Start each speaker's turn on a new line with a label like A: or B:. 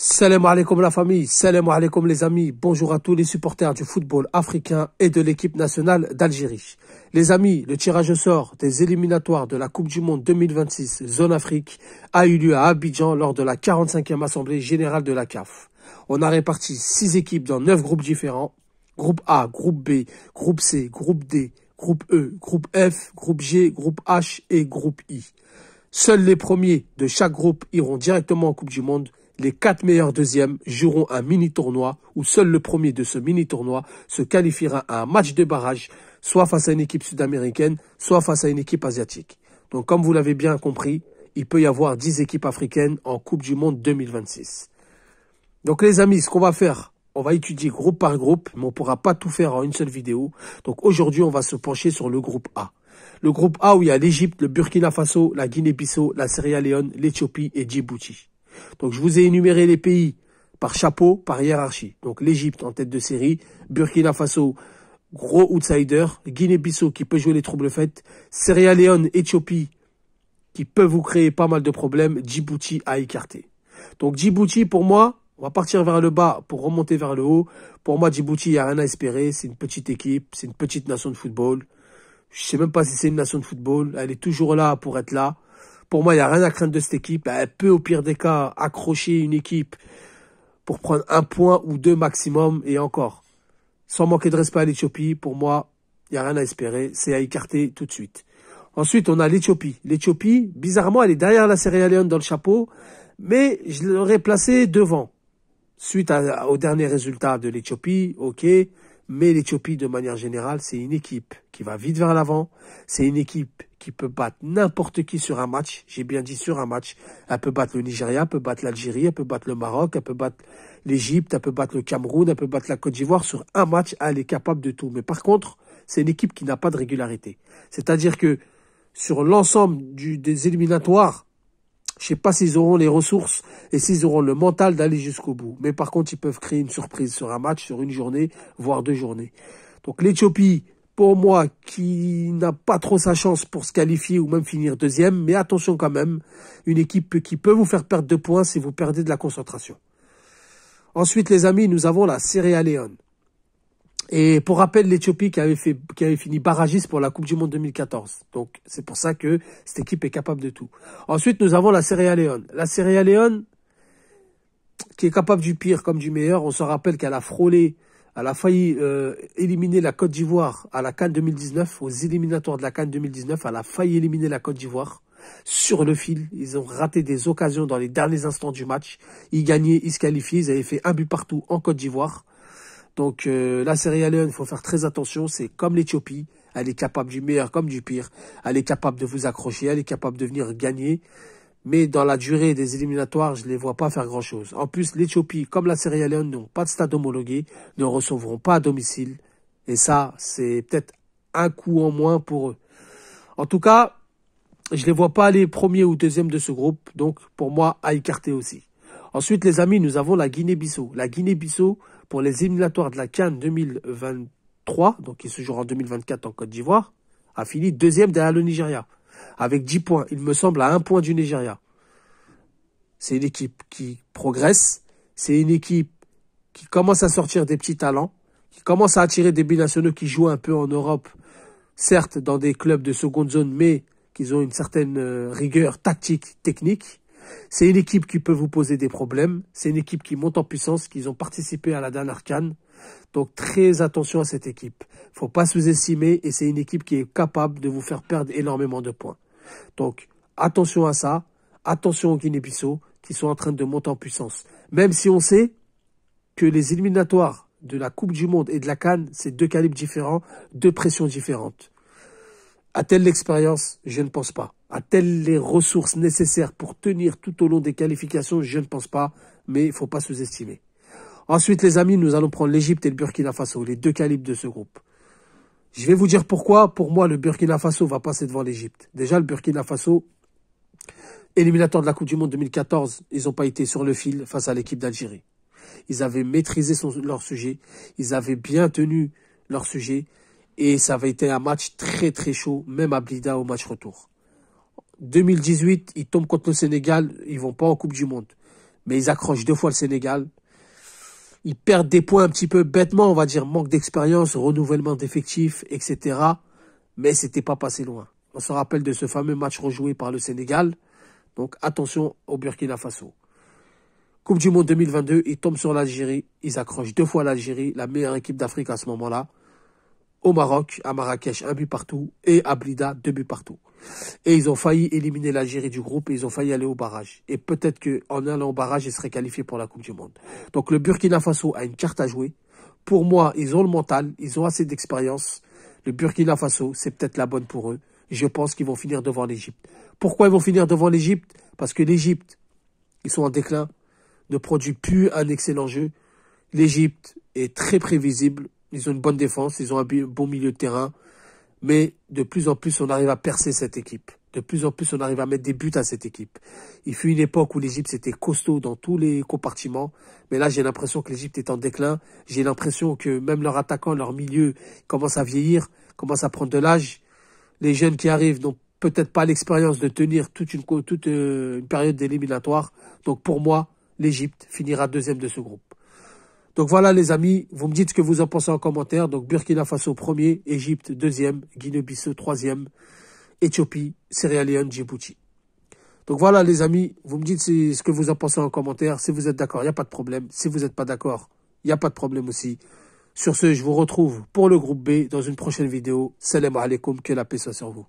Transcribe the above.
A: Salam alaikum la famille, salam alaikum les amis, bonjour à tous les supporters du football africain et de l'équipe nationale d'Algérie. Les amis, le tirage au sort des éliminatoires de la Coupe du Monde 2026 Zone Afrique a eu lieu à Abidjan lors de la 45e Assemblée Générale de la CAF. On a réparti 6 équipes dans 9 groupes différents, groupe A, groupe B, groupe C, groupe D, groupe E, groupe F, groupe G, groupe H et groupe I. Seuls les premiers de chaque groupe iront directement en Coupe du Monde. Les 4 meilleurs deuxièmes joueront un mini-tournoi où seul le premier de ce mini-tournoi se qualifiera à un match de barrage, soit face à une équipe sud-américaine, soit face à une équipe asiatique. Donc comme vous l'avez bien compris, il peut y avoir 10 équipes africaines en Coupe du Monde 2026. Donc les amis, ce qu'on va faire, on va étudier groupe par groupe, mais on ne pourra pas tout faire en une seule vidéo. Donc aujourd'hui, on va se pencher sur le groupe A. Le groupe A où il y a l'Égypte, le Burkina Faso, la Guinée-Bissau, la Sierra Leone, l'Éthiopie et Djibouti. Donc, je vous ai énuméré les pays par chapeau, par hiérarchie. Donc, l'Égypte en tête de série, Burkina Faso, gros outsider, Guinée-Bissau qui peut jouer les troubles faites, Sierra Leone, Éthiopie qui peuvent vous créer pas mal de problèmes, Djibouti à écarter. Donc, Djibouti, pour moi, on va partir vers le bas pour remonter vers le haut. Pour moi, Djibouti, il n'y a rien à espérer. C'est une petite équipe, c'est une petite nation de football. Je sais même pas si c'est une nation de football. Elle est toujours là pour être là. Pour moi, il n'y a rien à craindre de cette équipe. Elle peut, au pire des cas, accrocher une équipe pour prendre 1 point ou 2 maximum. Et encore, sans manquer de respect à l'Éthiopie, pour moi, il n'y a rien à espérer. C'est à écarter tout de suite. Ensuite, on a l'Éthiopie. L'Éthiopie, bizarrement, elle est derrière la Sierra Leone dans le chapeau. Mais je l'aurais placée devant. Suite au dernier résultat de l'Éthiopie, ok. Mais l'Éthiopie, de manière générale, c'est une équipe qui va vite vers l'avant. C'est une équipe qui peut battre n'importe qui sur un match. J'ai bien dit sur un match. Elle peut battre le Nigeria, elle peut battre l'Algérie, elle peut battre le Maroc, elle peut battre l'Égypte, elle peut battre le Cameroun, elle peut battre la Côte d'Ivoire. Sur un match, elle est capable de tout. Mais par contre, c'est une équipe qui n'a pas de régularité. C'est-à-dire que sur l'ensemble des éliminatoires, je sais pas s'ils auront les ressources et s'ils auront le mental d'aller jusqu'au bout. Mais par contre, ils peuvent créer une surprise sur un match, sur une journée, voire 2 journées. Donc l'Éthiopie, pour moi, qui n'a pas trop sa chance pour se qualifier ou même finir deuxième. Mais attention quand même, une équipe qui peut vous faire perdre 2 points si vous perdez de la concentration. Ensuite, les amis, nous avons la Sierra Leone. Et pour rappel, l'Éthiopie qui avait fini barragiste pour la Coupe du Monde 2014. Donc, c'est pour ça que cette équipe est capable de tout. Ensuite, nous avons la Sierra Leone. La Sierra Leone, qui est capable du pire comme du meilleur. On se rappelle qu'elle a frôlé, elle a failli éliminer la Côte d'Ivoire à la CAN 2019, aux éliminatoires de la CAN 2019. Elle a failli éliminer la Côte d'Ivoire sur le fil. Ils ont raté des occasions dans les derniers instants du match. Ils gagnaient, ils se qualifiaient. Ils avaient fait 1 but partout en Côte d'Ivoire. Donc la Sierra Leone, il faut faire très attention, c'est comme l'Éthiopie, elle est capable du meilleur comme du pire, elle est capable de vous accrocher, elle est capable de venir gagner, mais dans la durée des éliminatoires, je ne les vois pas faire grand-chose. En plus, l'Éthiopie, comme la Sierra Leone, n'ont pas de stade homologué, ne recevront pas à domicile, et ça, c'est peut-être un coup en moins pour eux. En tout cas, je ne les vois pas aller premier ou deuxième de ce groupe, donc pour moi, à écarter aussi. Ensuite, les amis, nous avons la Guinée-Bissau. La Guinée-Bissau, pour les éliminatoires de la CAN 2023, donc qui se jouera en 2024 en Côte d'Ivoire, a fini deuxième derrière le Nigeria, avec 10 points. Il me semble à 1 point du Nigeria. C'est une équipe qui progresse, c'est une équipe qui commence à sortir des petits talents, qui commence à attirer des binationaux qui jouent un peu en Europe, certes dans des clubs de seconde zone, mais qui ont une certaine rigueur tactique, technique. C'est une équipe qui peut vous poser des problèmes. C'est une équipe qui monte en puissance, qui ont participé à la dernière CAN. Donc, très attention à cette équipe. Faut pas sous-estimer et c'est une équipe qui est capable de vous faire perdre énormément de points. Donc, attention à ça. Attention aux Guinée-Bissau qui sont en train de monter en puissance. Même si on sait que les éliminatoires de la Coupe du Monde et de la CAN, c'est 2 calibres différents, 2 pressions différentes. A-t-elle l'expérience? Je ne pense pas. A-t-elle les ressources nécessaires pour tenir tout au long des qualifications? Je ne pense pas, mais il ne faut pas sous-estimer. Ensuite, les amis, nous allons prendre l'Égypte et le Burkina Faso, les 2 calibres de ce groupe. Je vais vous dire pourquoi. Pour moi, le Burkina Faso va passer devant l'Égypte. Déjà, le Burkina Faso, éliminateur de la Coupe du Monde 2014, ils n'ont pas été sur le fil face à l'équipe d'Algérie. Ils avaient maîtrisé leur sujet. Ils avaient bien tenu leur sujet. Et ça avait été un match très très chaud, même à Blida au match retour. 2018, ils tombent contre le Sénégal, ils vont pas en Coupe du Monde. mais ils accrochent 2 fois le Sénégal. Ils perdent des points un petit peu bêtement, on va dire, manque d'expérience, renouvellement d'effectifs, etc. Mais c'était pas passé loin. On se rappelle de ce fameux match rejoué par le Sénégal. Donc attention au Burkina Faso. Coupe du Monde 2022, ils tombent sur l'Algérie. Ils accrochent 2 fois l'Algérie, la meilleure équipe d'Afrique à ce moment-là. Au Maroc, à Marrakech, 1 but partout. Et à Blida, 2 buts partout. Et ils ont failli éliminer l'Algérie du groupe et ils ont failli aller au barrage. Et peut-être qu'en allant au barrage, ils seraient qualifiés pour la Coupe du Monde. Donc le Burkina Faso a une carte à jouer. Pour moi, ils ont le mental, ils ont assez d'expérience. Le Burkina Faso, c'est peut-être la bonne pour eux. Je pense qu'ils vont finir devant l'Égypte. Pourquoi ils vont finir devant l'Égypte? Parce que l'Égypte, ils sont en déclin, ne produit plus un excellent jeu. L'Égypte est très prévisible. Ils ont une bonne défense, ils ont un bon milieu de terrain. Mais de plus en plus, on arrive à percer cette équipe. De plus en plus, on arrive à mettre des buts à cette équipe. Il fut une époque où l'Égypte, c'était costaud dans tous les compartiments. Mais là, j'ai l'impression que l'Égypte est en déclin. J'ai l'impression que même leurs attaquants, leur milieu, commencent à vieillir, commencent à prendre de l'âge. Les jeunes qui arrivent n'ont peut-être pas l'expérience de tenir toute une période d'éliminatoire. Donc pour moi, l'Égypte finira 2e de ce groupe. Donc voilà les amis, vous me dites ce que vous en pensez en commentaire. Donc Burkina Faso 1er, Égypte 2e, Guinée-Bissau 3e, Éthiopie, Sierra Leone, Djibouti. Donc voilà les amis, vous me dites ce que vous en pensez en commentaire. Si vous êtes d'accord, il n'y a pas de problème. Si vous n'êtes pas d'accord, il n'y a pas de problème aussi. Sur ce, je vous retrouve pour le groupe B dans une prochaine vidéo. Salam alaikum, que la paix soit sur vous.